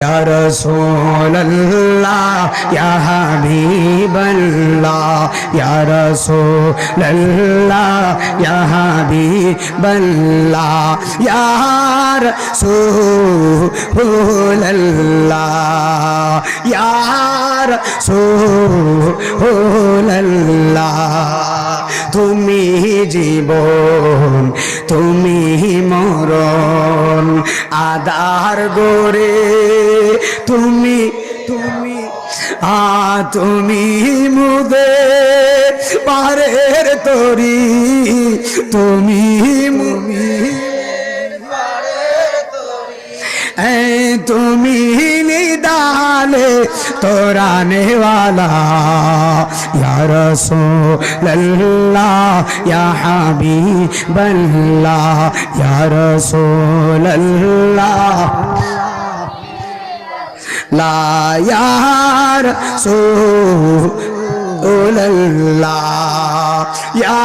या रसूल अल्लाह या हबीब अल्लाह या रसूल अल्लाह या हबीब अल्लाह या रसूल अल्लाह या रसूल अल्लाह तुमी जीवन तुमी मरण आदार गोरे তুমি তুমি তুমি মুদে পারের তরি তুমি তুমি নিদালে তোরানে वाला या रसूल अल्लाह या हबीब अल्लाह या रसूल अल्लाह ला यार रसूल अल्लाह या